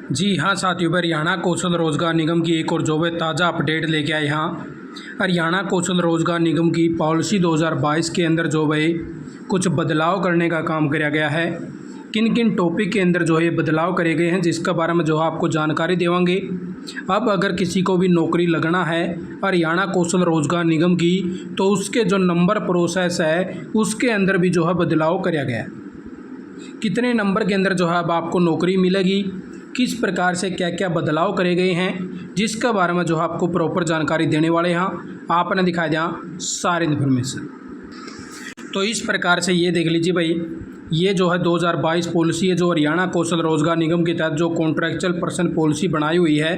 जी हाँ साथियों, हरियाणा कौशल रोजगार निगम की एक और जॉब है ताज़ा अपडेट लेके आए। यहाँ हरियाणा कौशल रोजगार निगम की पॉलिसी 2022 के अंदर जो है कुछ बदलाव करने का काम किया गया है। किन किन टॉपिक के अंदर जो है बदलाव करे गए हैं, जिसके बारे में जो है आपको जानकारी देवांगे। अब अगर किसी को भी नौकरी लगना है हरियाणा कौशल रोजगार निगम की, तो उसके जो नंबर प्रोसेस है उसके अंदर भी जो है बदलाव किया गया है। कितने नंबर के अंदर जो है अब आपको नौकरी मिलेगी, किस प्रकार से क्या क्या बदलाव करे गए हैं, जिसके बारे में जो है आपको प्रॉपर जानकारी देने वाले हैं। आपने दिखाया दिया सारी इन्फॉर्मेशन। तो इस प्रकार से ये देख लीजिए भाई, ये जो है 2022 पॉलिसी है जो हरियाणा कौशल रोजगार निगम के तहत जो कॉन्ट्रैक्चुअल पर्सन पॉलिसी बनाई हुई है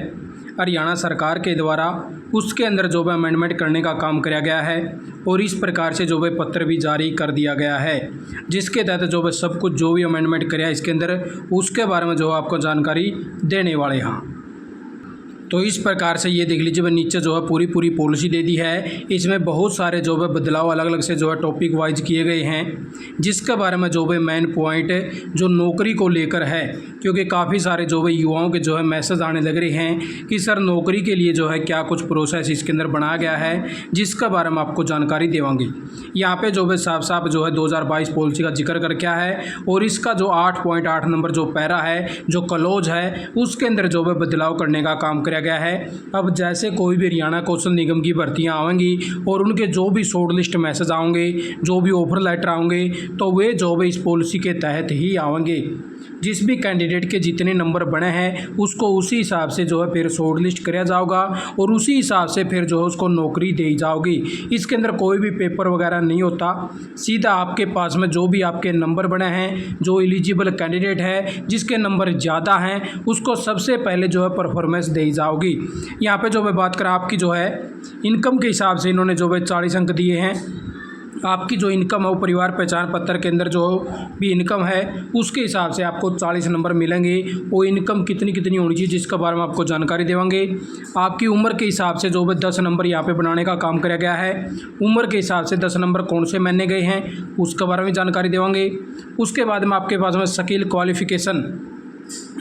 हरियाणा सरकार के द्वारा, उसके अंदर जो है अमेंडमेंट करने का काम किया गया है। और इस प्रकार से जो है पत्र भी जारी कर दिया गया है, जिसके तहत जो है सब कुछ जो भी अमेंडमेंट कराया इसके अंदर, उसके बारे में जो है आपको जानकारी देने वाले हैं। तो इस प्रकार से ये देख लीजिए, नीचे जो है पूरी पॉलिसी दे दी है। इसमें बहुत सारे जो है बदलाव अलग अलग से जो है टॉपिक वाइज किए गए हैं, जिसके बारे में जो है मेन पॉइंट जो नौकरी को लेकर है, क्योंकि काफ़ी सारे जो है युवाओं के जो है मैसेज आने लग रहे हैं कि सर नौकरी के लिए जो है क्या कुछ प्रोसेस इसके अंदर बनाया गया है, जिसके बारे में आपको जानकारी देवांगे। यहाँ पे जो है साफ साफ जो है 2022 पॉलिसी का जिक्र कर क्या है, और इसका जो 8.8 नंबर जो पैरा है, जो क्लोज है, उसके अंदर जो है बदलाव करने का काम किया गया है। अब जैसे कोई भी हरियाणा कौशल निगम की भर्तियां आएंगी और उनके जो भी शॉर्ट लिस्ट मैसेज आएंगे, जो भी ऑफर लेटर आएंगे, तो वे जो है इस पॉलिसी के तहत ही आएंगे। जिस भी कैंडिडेट के जितने नंबर बने हैं उसको उसी हिसाब से जो है फिर शॉर्ट लिस्ट किया जाएगा और उसी हिसाब से फिर जो है उसको नौकरी दी जाएगी। इसके अंदर कोई भी पेपर वगैरह नहीं होता, सीधा आपके पास में जो भी आपके नंबर बने हैं, जो एलिजिबल कैंडिडेट है जिसके नंबर ज़्यादा हैं, उसको सबसे पहले जो है परफॉर्मेंस दी जाएगी। यहाँ पे जो मैं बात करें आपकी जो है इनकम के हिसाब से इन्होंने जो है 40 अंक दिए हैं। आपकी जो इनकम है वो परिवार पहचान पत्र के अंदर जो भी इनकम है उसके हिसाब से आपको 40 नंबर मिलेंगे। वो इनकम कितनी होनी चाहिए जिसके बारे में आपको जानकारी देवांगे। आपकी उम्र के हिसाब से जो है 10 नंबर यहाँ पे बनाने का काम किया गया है। उम्र के हिसाब से 10 नंबर कौन से माने गए हैं उसके बारे में जानकारी देवांगे। उसके बाद में आपके पास में स्किल क्वालिफिकेशन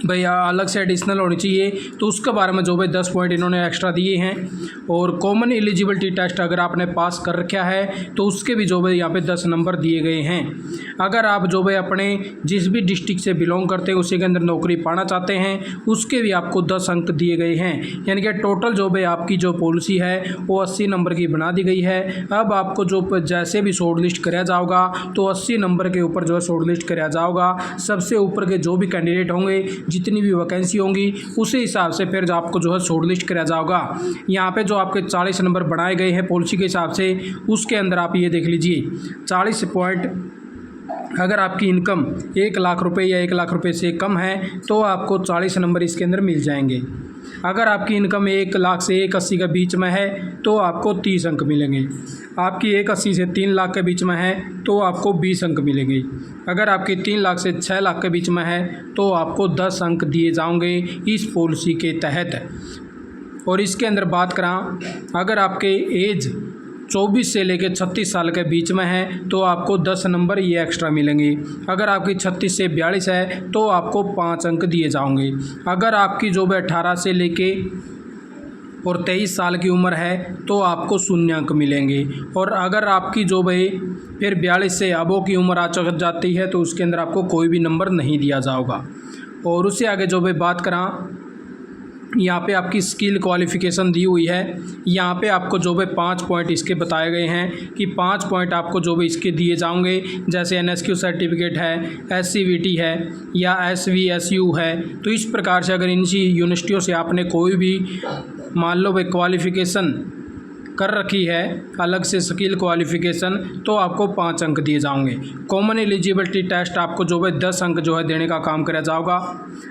भैया अलग से एडिशनल होनी चाहिए, तो उसके बारे में जो भाई 10 पॉइंट इन्होंने एक्स्ट्रा दिए हैं। और कॉमन एलिजिबिलिटी टेस्ट अगर आपने पास कर रखा है तो उसके भी जो भाई यहाँ पे 10 नंबर दिए गए हैं। अगर आप जो भाई अपने जिस भी डिस्ट्रिक्ट से बिलोंग करते हैं उसी के अंदर नौकरी पाना चाहते हैं उसके भी आपको 10 अंक दिए गए हैं। यानी कि टोटल जो भाई आपकी जो पॉलिसी है वो 80 नंबर की बना दी गई है। अब आपको जो जैसे भी शॉर्ट लिस्ट कराया जाएगा तो 80 नंबर के ऊपर जो है शॉर्ट लिस्ट कराया जाएगा। सबसे ऊपर के जो भी कैंडिडेट होंगे, जितनी भी वैकेंसी होंगी, उसी हिसाब से फिर आपको जो है शॉर्ट लिस्ट कराया जाएगा। यहाँ पे जो आपके 40 नंबर बनाए गए हैं पॉलिसी के हिसाब से, उसके अंदर आप ये देख लीजिए 40 पॉइंट। अगर आपकी इनकम 1 लाख रुपए या 1 लाख रुपए से कम है तो आपको 40 नंबर इसके अंदर मिल जाएंगे। अगर आपकी इनकम 1 लाख से 1,80 के बीच में है तो आपको 30 अंक मिलेंगे। आपकी 1,80 से 3 लाख के बीच में है तो आपको 20 अंक मिलेंगे। अगर आपकी 3 लाख से 6 लाख के बीच में है तो आपको 10 अंक दिए जाएंगे इस पॉलिसी के तहत। और इसके अंदर बात करें, अगर आपके एज 24 से लेकर 36 साल के बीच में है तो आपको 10 नंबर ये एक्स्ट्रा मिलेंगे। अगर आपकी 36 से 42 है तो आपको 5 अंक दिए जाएंगे। अगर आपकी जो भी 18 से लेके और 23 साल की उम्र है तो आपको 0 अंक मिलेंगे। और अगर आपकी जो भाई फिर 42 से अबो की उम्र आ जाती है तो उसके अंदर आपको कोई भी नंबर नहीं दिया जाएगा। और उससे आगे जो भाई बात करें, यहाँ पे आपकी स्किल क्वालिफ़िकेशन दी हुई है। यहाँ पे आपको जो भी 5 पॉइंट इसके बताए गए हैं कि 5 पॉइंट आपको जो भी इसके दिए जाएंगे, जैसे NSQ सर्टिफिकेट है, SCVT है या SVSU है। तो इस प्रकार से अगर इन यूनिवर्सिटियों से आपने कोई भी मान लो भाई क्वालिफ़िकेशन कर रखी है अलग से स्किल क्वालिफ़िकेशन, तो आपको 5 अंक दिए जाएंगे। कॉमन एलिजिबिलिटी टेस्ट आपको जो है 10 अंक जो है देने का काम किया जाएगा।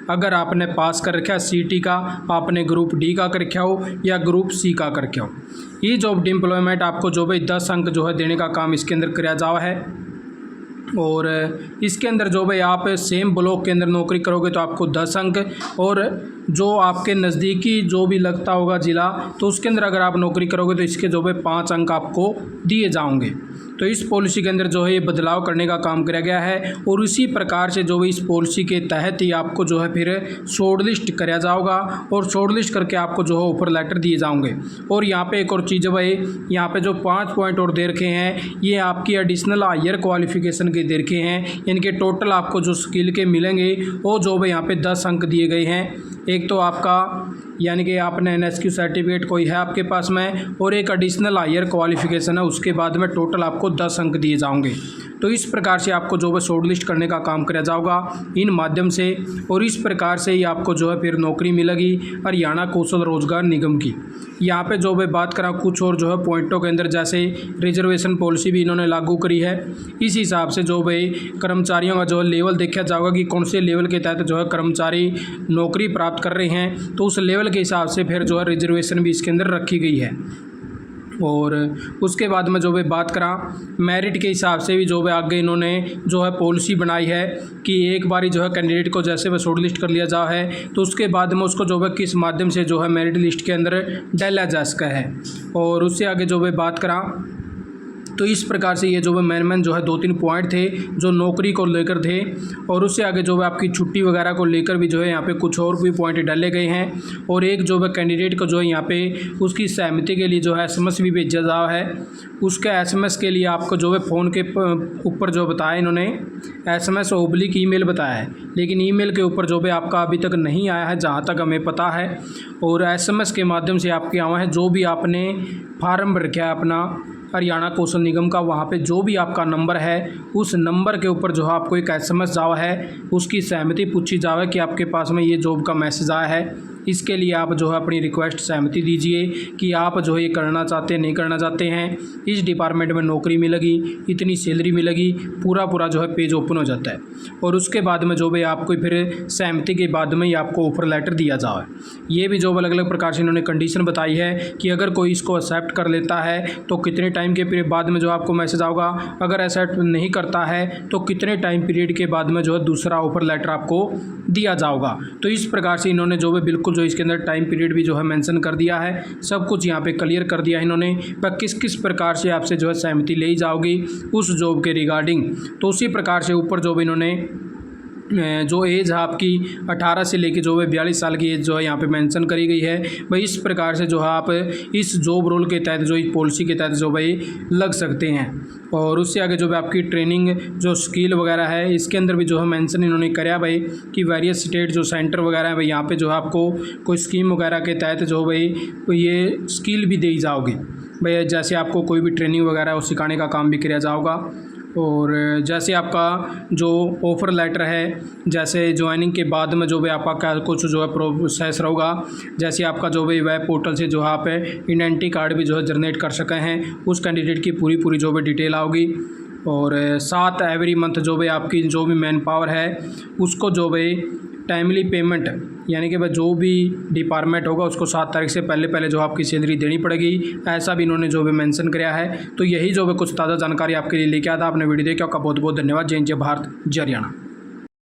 अगर आपने पास कर रखा है CT का, आपने ग्रुप D का कर रखा हो या ग्रुप C का कर रखा हो, ये जॉब एम्प्लॉयमेंट आपको जो भाई 10 अंक जो है देने का काम इसके अंदर किया जावा है। और इसके अंदर जो भाई आप सेम ब्लॉक के अंदर नौकरी करोगे तो आपको 10 अंक, और जो आपके नज़दीकी जो भी लगता होगा ज़िला तो उसके अंदर अगर आप नौकरी करोगे तो इसके जो भाई 5 अंक आपको दिए जाएंगे। तो इस पॉलिसी के अंदर जो है ये बदलाव करने का काम किया गया है और इसी प्रकार से जो है इस पॉलिसी के तहत ही आपको जो है फिर शॉर्ट लिस्ट कराया जाएगा और शॉर्ट लिस्ट करके आपको जो है ऑफर लेटर दिए जाएंगे। और यहाँ पे एक और चीज़ भाई, यहाँ पे जो 5 पॉइंट और दे रखे हैं ये आपकी एडिशनल हायर क्वालिफिकेशन के दे रखे हैं। इनके टोटल आपको जो स्किल के मिलेंगे वो जो भाई यहाँ पे 10 अंक दिए गए हैं। एक तो आपका यानी कि आपने NSQ सर्टिफिकेट कोई है आपके पास में और एक एडिशनल हायर क्वालिफिकेशन है, उसके बाद में टोटल आपको 10 अंक दिए जाएंगे। तो इस प्रकार से आपको जो है शॉर्ट लिस्ट करने का काम किया जाएगा इन माध्यम से और इस प्रकार से ही आपको जो है फिर नौकरी मिलेगी हरियाणा कौशल रोजगार निगम की। यहाँ पे जो है बात करा कुछ और जो है पॉइंटों के अंदर, जैसे रिजर्वेशन पॉलिसी भी इन्होंने लागू करी है। इस हिसाब से जो भाई कर्मचारियों का जो है लेवल देखा जाएगा कि कौन से लेवल के तहत जो है कर्मचारी नौकरी प्राप्त कर रहे हैं, तो उस लेवल के हिसाब से फिर जो है रिजर्वेशन भी इसके अंदर रखी गई है। और उसके बाद में जो है बात करा मेरिट के हिसाब से भी जो है आगे इन्होंने जो है पॉलिसी बनाई है कि एक बारी जो है कैंडिडेट को जैसे वह शॉर्ट लिस्ट कर लिया जा है तो उसके बाद में उसको जो है किस माध्यम से जो है मेरिट लिस्ट के अंदर डाला जा सका है। और उससे आगे जो है बात करा तो इस प्रकार से ये जो है मेन जो है 2-3 पॉइंट थे जो नौकरी को लेकर थे। और उससे आगे जो है आपकी छुट्टी वगैरह को लेकर भी जो है यहाँ पे कुछ और भी पॉइंट डाले गए हैं। और एक जो है कैंडिडेट को जो है यहाँ पे उसकी सहमति के लिए जो है SMS भी भेजा जा है। उसके SMS के लिए आपको जो है फ़ोन के ऊपर जो बताया इन्होंने SMS/ ईमेल बताया है, लेकिन ईमेल के ऊपर जो है आपका अभी तक नहीं आया है जहाँ तक हमें पता है। और SMS के माध्यम से आपके आवा है जो भी आपने फार्म भर रखा है अपना हरियाणा कौशल निगम का, वहाँ पे जो भी आपका नंबर है उस नंबर के ऊपर जो है आपको एक SMS जावा है, उसकी सहमति पूछी जावे कि आपके पास में ये जॉब का मैसेज आया है। इसके लिए आप जो है अपनी रिक्वेस्ट सहमति दीजिए कि आप जो है ये करना चाहते हैं नहीं करना चाहते हैं, इस डिपार्टमेंट में नौकरी मिलेगी, इतनी सैलरी मिलेगी, पूरा जो है पेज ओपन हो जाता है। और उसके बाद में जो है आपको फिर सहमति के बाद में ही आपको ऑफर लेटर दिया जाए। ये भी जो अलग अलग प्रकार से इन्होंने कंडीशन बताई है कि अगर कोई इसको एक्सेप्ट कर लेता है तो कितने टाइम के पीरियड बाद में जो आपको मैसेज आएगा, अगर एक्सेप्ट नहीं करता है तो कितने टाइम पीरियड के बाद में जो है दूसरा ऑफर लेटर आपको दिया जाएगा। तो इस प्रकार से इन्होंने जो है बिल्कुल जो इसके अंदर टाइम पीरियड भी जो है मेंशन कर दिया है, सब कुछ यहाँ पे क्लियर कर दिया है इन्होंने पर किस किस प्रकार से आपसे जो है सहमति ले जाओगी उस जॉब के रिगार्डिंग। तो उसी प्रकार से ऊपर जो भी इन्होंने जो एज है आपकी 18 से लेकर जो है 42 साल की एज जो है यहाँ पे मेंशन करी गई है। भाई इस प्रकार से जो है आप इस जॉब रोल के तहत जो इस पॉलिसी के तहत जो भाई लग सकते हैं। और उससे आगे जो है आपकी ट्रेनिंग जो स्किल वगैरह है इसके अंदर भी जो है मेंशन इन्होंने कराया भाई कि वेरियस स्टेट जो सेंटर वगैरह है भाई यहाँ पे जो है आपको कोई स्कीम वगैरह के तहत जो भाई ये स्किल भी दी जाओगी भाई, जैसे आपको कोई भी ट्रेनिंग वगैरह वो सिखाने का काम भी किया जाएगा। और जैसे आपका जो ऑफ़र लेटर है, जैसे ज्वाइनिंग के बाद में जो भी आपका क्या कुछ जो है प्रोसेस रहेगा, जैसे आपका जो भी वेब पोर्टल से जो है आप आइडेंटिटी कार्ड भी जो है जनरेट कर सके हैं, उस कैंडिडेट की पूरी जो भी डिटेल आओगी। और 7 एवरी मंथ जो भी आपकी जो भी मैन पावर है उसको जो भी टाइमली पेमेंट यानी कि भाई जो भी डिपार्टमेंट होगा उसको 7 तारीख से पहले जो आपकी सैलरी देनी पड़ेगी, ऐसा भी इन्होंने जो भी मेंशन किया है। तो यही जो भी कुछ ताज़ा जानकारी आपके लिए लेके आया था। आपने वीडियो देखा, आपका बहुत बहुत धन्यवाद। जय हिंद, जय भारत, जय हरियाणा।